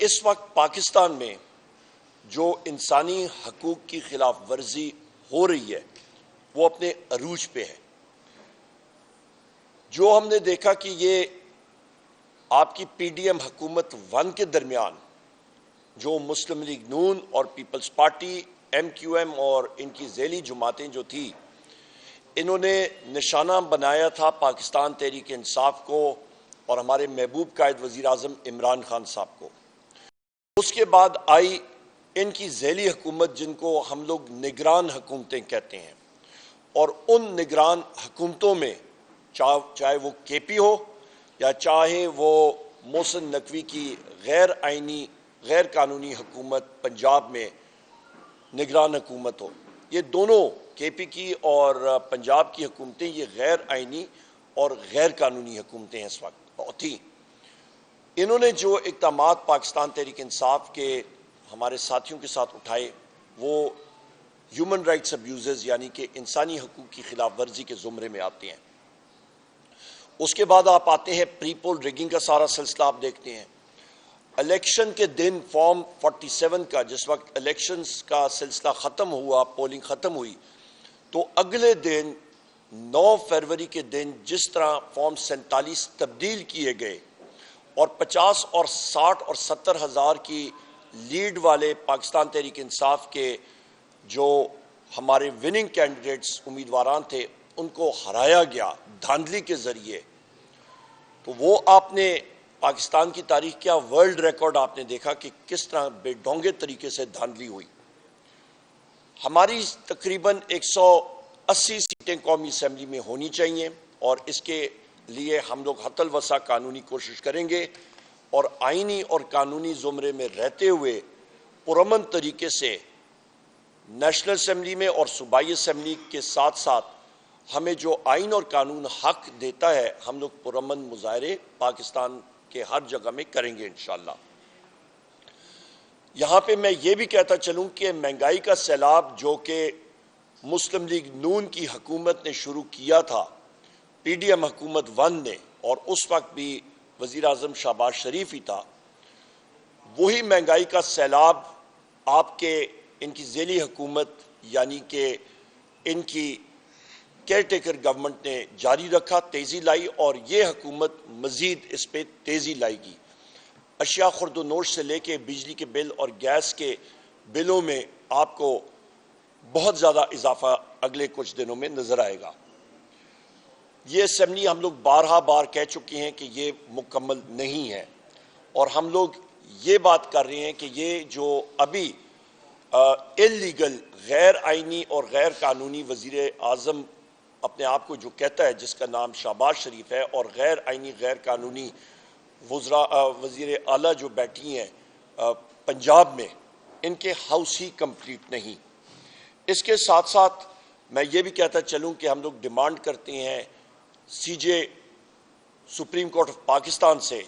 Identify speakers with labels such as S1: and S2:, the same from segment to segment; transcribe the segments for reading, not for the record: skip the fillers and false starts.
S1: اس وقت پاکستان میں جو انسانی حقوق کی خلاف ورزی ہو رہی ہے وہ اپنے عروج پہ ہے. جو ہم نے دیکھا کہ یہ آپ کی پی ڈی ایم حکومت 1 کے درمیان جو مسلم لیگ نون اور Peoples Party M Q M اور ان کی ذیلی جماعتیں جو تھی، انہوں نے نشانہ بنایا تھا پاکستان تحریک انصاف کو اور ہمارے محبوب قائد وزیر اعظم عمران خان صاحب کو. اس کے بعد آئی ان کی ذیلی حکومت جن کو ہم لوگ نگران حکومتیں کہتے ہیں، اور ان نگران حکومتوں میں چاہے وہ کے پی ہو یا چاہے وہ محسن نقوی کی غیر آئینی غیر قانونی حکومت پنجاب میں نگران حکومت ہو، یہ دونوں کے پی کی اور پنجاب کی حکومتیں یہ غیر آئینی اور غیر قانونی حکومتیں اس وقت تھیں. انہوں نے جو اقدامات پاکستان تحریک انصاف کے ہمارے ساتھیوں کے ساتھ اٹھائے وہ ہیومن رائٹس ابیوزز یعنی کہ انسانی حقوق کی خلاف ورزی کے زمرے میں آتے ہیں. اس کے بعد آپ آتے ہیں پری پول ریگنگ کا سارا سلسلہ آپ دیکھتے ہیں. الیکشن کے دن فارم 47 کا جس وقت الیکشنز کا سلسلہ ختم ہوا، پولنگ ختم ہوئی، تو اگلے دن 9 فروری کے دن جس طرح فارم 47 تبدیل کیے گئے اور 50 اور 60 اور 70 ہزار کی لیڈ والے پاکستان تحریک انصاف کے جو ہمارے وننگ کینڈیڈیٹس امیدواران تھے ان کو ہرایا گیا دھاندلی کے ذریعے، تو وہ آپ نے پاکستان کی تاریخ کیا ورلڈ ریکارڈ آپ نے دیکھا کہ کس طرح بے ڈھونگے طریقے سے دھاندلی ہوئی. ہماری تقریباً 180 سیٹیں قومی اسمبلی میں ہونی چاہیے اور اس کے لیے ہم لوگ حتی الوسع قانونی کوشش کریں گے اور آئینی اور قانونی زمرے میں رہتے ہوئے پرامن طریقے سے نیشنل اسمبلی میں اور صوبائی اسمبلی کے ساتھ ساتھ ہمیں جو آئین اور قانون حق دیتا ہے ہم لوگ پرامن مظاہرے پاکستان کے ہر جگہ میں کریں گے انشاءاللہ. یہاں پہ میں یہ بھی کہتا چلوں کہ مہنگائی کا سیلاب جو کہ مسلم لیگ نون کی حکومت نے شروع کیا تھا، پی ڈی ایم حکومت 1 نے، اور اس وقت بھی وزیر اعظم شہباز شریف ہی تھا، وہی مہنگائی کا سیلاب آپ کے ان کی ذیلی حکومت یعنی کہ ان کی کیئر ٹیکر گورنمنٹ نے جاری رکھا، تیزی لائی، اور یہ حکومت مزید اس پہ تیزی لائے گی. اشیاء خرد و نوش سے لے کے بجلی کے بل اور گیس کے بلوں میں آپ کو بہت زیادہ اضافہ اگلے کچھ دنوں میں نظر آئے گا. یہ اسمبلی ہم لوگ بارہا بار کہہ چکے ہیں کہ یہ مکمل نہیں ہے، اور ہم لوگ یہ بات کر رہے ہیں کہ یہ جو ابھی اللیگل غیر آئینی اور غیر قانونی وزیر اعظم اپنے آپ کو جو کہتا ہے جس کا نام شہباز شریف ہے، اور غیر آئینی غیر قانونی وزیر اعلیٰ جو بیٹھی ہیں پنجاب میں، ان کے ہاؤس ہی کمپلیٹ نہیں. اس کے ساتھ ساتھ میں یہ بھی کہتا چلوں کہ ہم لوگ ڈیمانڈ کرتے ہیں سی جے سپریم کورٹ آف پاکستان سے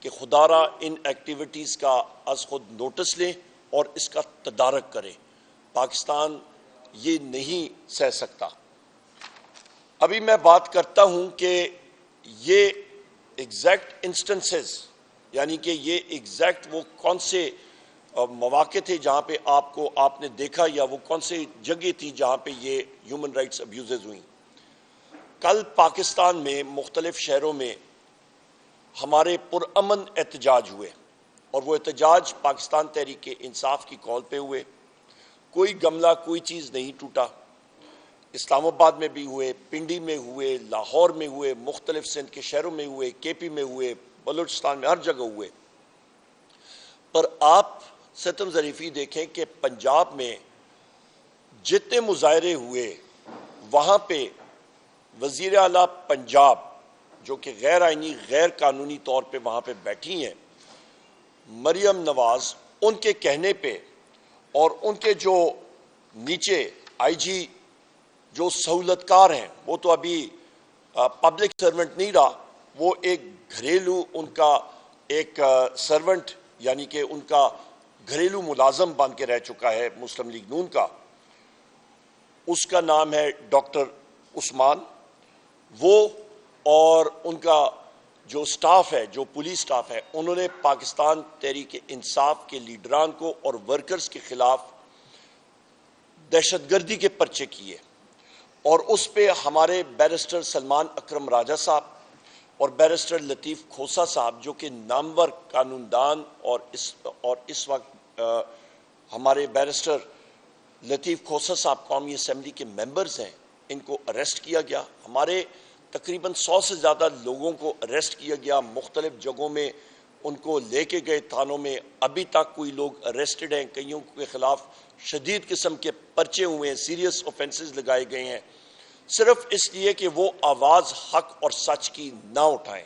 S1: کہ خدارہ ان ایکٹیویٹیز کا از خود نوٹس لیں اور اس کا تدارک کریں. پاکستان یہ نہیں سہ سکتا. ابھی میں بات کرتا ہوں کہ یہ ایگزیکٹ انسٹنسز یعنی کہ یہ ایگزیکٹ وہ کون سے مواقع تھے جہاں پہ آپ نے دیکھا، یا وہ کون سے جگہ تھی جہاں پہ یہ ہیومن رائٹس ابیوزز ہوئیں. کل پاکستان میں مختلف شہروں میں ہمارے پرامن احتجاج ہوئے، اور وہ احتجاج پاکستان تحریک انصاف کی کال پہ ہوئے. کوئی گملہ کوئی چیز نہیں ٹوٹا. اسلام آباد میں بھی ہوئے، پنڈی میں ہوئے، لاہور میں ہوئے، مختلف سندھ کے شہروں میں ہوئے، کے پی میں ہوئے، بلوچستان میں، ہر جگہ ہوئے. پر آپ ستم ظریفی دیکھیں کہ پنجاب میں جتنے مظاہرے ہوئے وہاں پہ وزیر اعلیٰ پنجاب جو کہ غیر آئینی غیر قانونی طور پہ وہاں پہ بیٹھی ہیں، مریم نواز، ان کے کہنے پہ اور ان کے جو نیچے آئی جی جو سہولت کار ہیں، وہ تو ابھی پبلک سرونٹ نہیں رہا، وہ ایک گھریلو ان کا ایک سرونٹ یعنی کہ ان کا گھریلو ملازم بن کے رہ چکا ہے مسلم لیگ نون کا. اس کا نام ہے ڈاکٹر عثمان. وہ اور ان کا جو سٹاف ہے، جو پولیس سٹاف ہے، انہوں نے پاکستان تحریک انصاف کے لیڈران کو اور ورکرز کے خلاف دہشت گردی کے پرچے کیے، اور اس پہ ہمارے بیرسٹر سلمان اکرم راجہ صاحب اور بیرسٹر لطیف کھوسہ صاحب، جو کہ نامور قانوندان اور اس وقت ہمارے بیرسٹر لطیف کھوسہ صاحب قومی اسمبلی کے ممبرز ہیں، ان کو اریسٹ کیا گیا۔ ہمارے تقریباً 100 سے زیادہ لوگوں کو اریسٹ کیا گیا، مختلف جگہوں میں ان کو لے کے گئے تھانوں میں۔ ابھی تک کوئی لوگ اریسٹڈ ہیں، کئیوں کے خلاف شدید قسم کے پرچے ہوئے ہیں، سیریس اوفینسز لگائے گئے ہیں، صرف اس لیے کہ وہ آواز حق اور سچ کی نہ اٹھائیں۔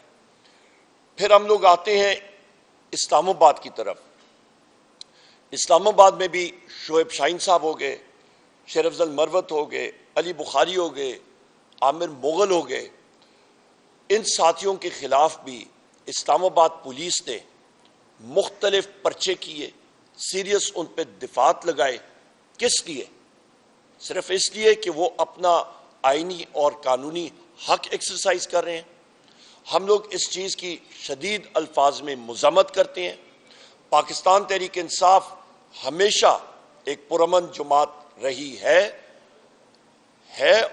S1: پھر ہم لوگ آتے ہیں اسلام آباد کی طرف۔ اسلام آباد میں بھی شعیب شاہین صاحب ہو گئے، شیر افضل مروت ہو گئے، علی بخاری ہو گئے، عامر مغل ہو گئے۔ ان ساتھیوں کے خلاف بھی اسلام آباد پولیس نے مختلف پرچے کیے، سیریس ان پہ دفعات لگائے۔ کس لیے؟ صرف اس لیے کہ وہ اپنا آئینی اور قانونی حق ایکسرسائز کر رہے ہیں۔ ہم لوگ اس چیز کی شدید الفاظ میں مذمت کرتے ہیں۔ پاکستان تحریک انصاف ہمیشہ ایک پرامن جماعت رہی ہے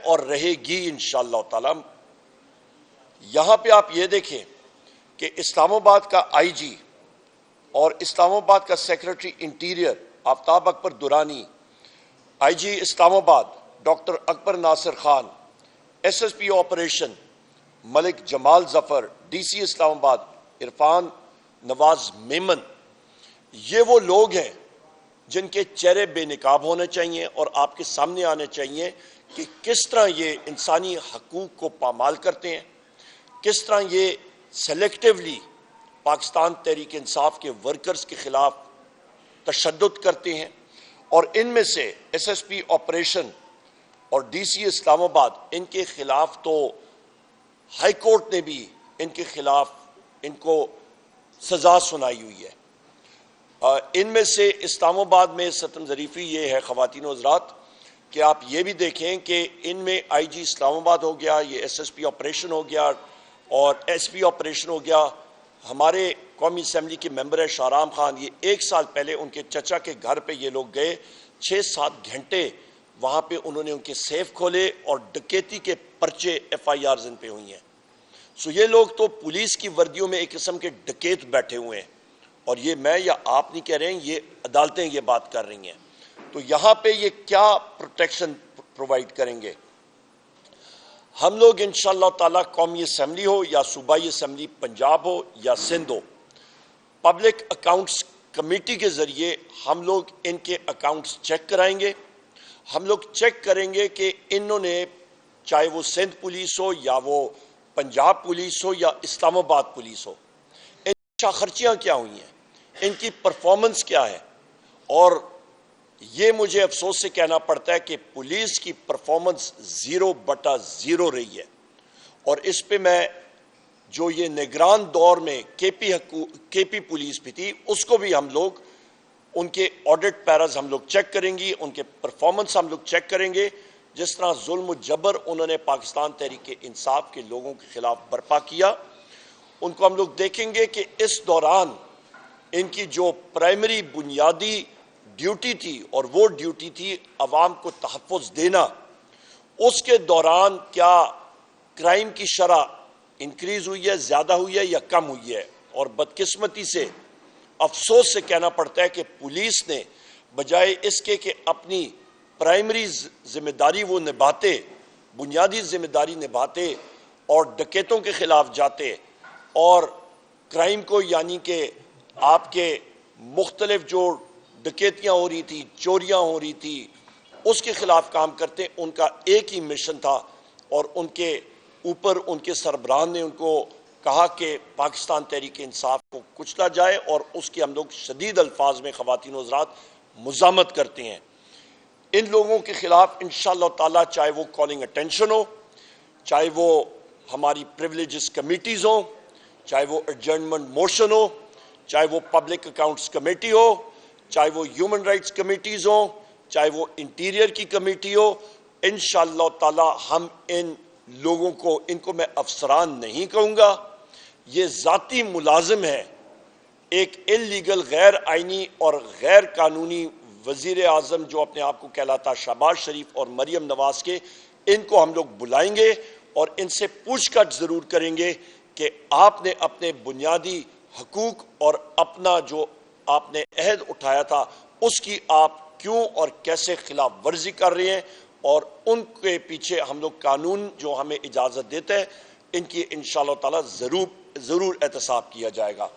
S1: اور رہے گی انشاءاللہ تعالی۔ یہاں پہ آپ یہ دیکھیں کہ اسلام آباد کا آئی جی اور اسلام آباد کا secretary interior Aftab Akbar Durrani, I G Islamabad doctor Akbar Nasir Khan, S S P operation Malik Jamal Zafar, D C Islamabad Irfan نواز میمن، یہ وہ لوگ ہیں جن کے چہرے بے نقاب ہونے چاہیے اور آپ کے سامنے آنے چاہیے کہ کس طرح یہ انسانی حقوق کو پامال کرتے ہیں، کس طرح یہ سلیکٹیولی پاکستان تحریک انصاف کے ورکرز کے خلاف تشدد کرتے ہیں۔ اور ان میں سے ایس ایس پی آپریشن اور ڈی سی اسلام آباد، ان کے خلاف تو ہائی کورٹ نے بھی ان کے خلاف ان کو سزا سنائی ہوئی ہے۔ ان میں سے اسلام آباد میں ستم ظریفی یہ ہے خواتین و حضرات کہ آپ یہ بھی دیکھیں کہ ان میں آئی جی اسلام آباد ہو گیا، یہ ایس ایس پی آپریشن ہو گیا اور ایس پی آپریشن ہو گیا، ہمارے قومی اسمبلی کے ممبر ہے شاہرام خان، یہ 1 سال پہلے ان کے چچا کے گھر پہ یہ لوگ گئے، 6-7 گھنٹے وہاں پہ انہوں نے ان کے سیف کھولے اور ڈکیتی کے پرچے ایف آئی آرز ان پہ ہوئی ہیں۔ سو یہ لوگ تو پولیس کی وردیوں میں ایک قسم کے ڈکیت بیٹھے ہوئے ہیں، اور یہ میں یا آپ نہیں کہہ رہے ہیں، یہ عدالتیں یہ بات کر رہی ہیں۔ تو یہاں پہ یہ کیا پروٹیکشن پرووائڈ کریں گے؟ ہم لوگ انشاءاللہ تعالیٰ قومی اسمبلی ہو یا صوبائی اسمبلی پنجاب ہو یا سندھ ہو، پبلک اکاؤنٹس کمیٹی کے ذریعے ہم لوگ ان کے اکاؤنٹس چیک کرائیں گے۔ ہم لوگ چیک کریں گے کہ انہوں نے، چاہے وہ سندھ پولیس ہو یا وہ پنجاب پولیس ہو یا اسلام آباد پولیس ہو، ان کی خرچیاں کیا ہوئی ہیں، ان کی پرفارمنس کیا ہے۔ اور یہ مجھے افسوس سے کہنا پڑتا ہے کہ پولیس کی پرفارمنس 0/0 رہی ہے، اور اس پہ میں جو یہ نگران دور میں کے پی پولیس بھی تھی، اس کو بھی ہم لوگ ان کے آڈٹ پیراز ہم لوگ چیک کریں گے، ان کے پرفارمنس ہم لوگ چیک کریں گے۔ جس طرح ظلم و جبر انہوں نے پاکستان تحریک انصاف کے لوگوں کے خلاف برپا کیا، ان کو ہم لوگ دیکھیں گے کہ اس دوران ان کی جو پرائمری بنیادی ڈیوٹی تھی، اور وہ ڈیوٹی تھی عوام کو تحفظ دینا، اس کے دوران کیا کرائم کی شرح انکریز ہوئی ہے، زیادہ ہوئی ہے یا کم ہوئی ہے۔ اور بدقسمتی سے افسوس سے کہنا پڑتا ہے کہ پولیس نے بجائے اس کے کہ اپنی پرائمری ذمہ داری وہ نبھاتے، بنیادی ذمہ داری نبھاتے اور ڈکیتوں کے خلاف جاتے اور کرائم کو، یعنی کہ آپ کے مختلف جو ڈکیتیاں ہو رہی تھی، چوریاں ہو رہی تھی، اس کے خلاف کام کرتے، ان کا ایک ہی مشن تھا، اور ان کے اوپر ان کے سربراہان نے ان کو کہا کہ پاکستان تحریک انصاف کو کچلا جائے، اور اس کی ہم لوگ شدید الفاظ میں خواتین و حضرات مذمت کرتے ہیں۔ ان لوگوں کے خلاف انشاءاللہ تعالیٰ، چاہے وہ کالنگ اٹینشن ہو، چاہے وہ ہماری پریولیجز کمیٹیز ہوں، چاہے وہ ایڈجرنمنٹ موشن ہو، چاہے وہ پبلک اکاؤنٹس کمیٹی ہو، چاہے وہ ہیومن رائٹس کمیٹیز ہوں، چاہے وہ انٹیریئر کی کمیٹی ہو، انشاءاللہ تعالی ہم ان لوگوں کو، ان کو میں افسران نہیں کہوں گا، یہ ذاتی ملازم ہے ایک انلیگل غیر آئینی اور غیر قانونی وزیر اعظم جو اپنے آپ کو کہلاتا شہباز شریف اور مریم نواز کے، ان کو ہم لوگ بلائیں گے اور ان سے پوچھ گچھ ضرور کریں گے کہ آپ نے اپنے بنیادی حقوق اور اپنا جو آپ نے عہد اٹھایا تھا اس کی آپ کیوں اور کیسے خلاف ورزی کر رہے ہیں، اور ان کے پیچھے ہم لوگ قانون جو ہمیں اجازت دیتے ہیں ان کی انشاءاللہ تعالی ضرور احتساب کیا جائے گا۔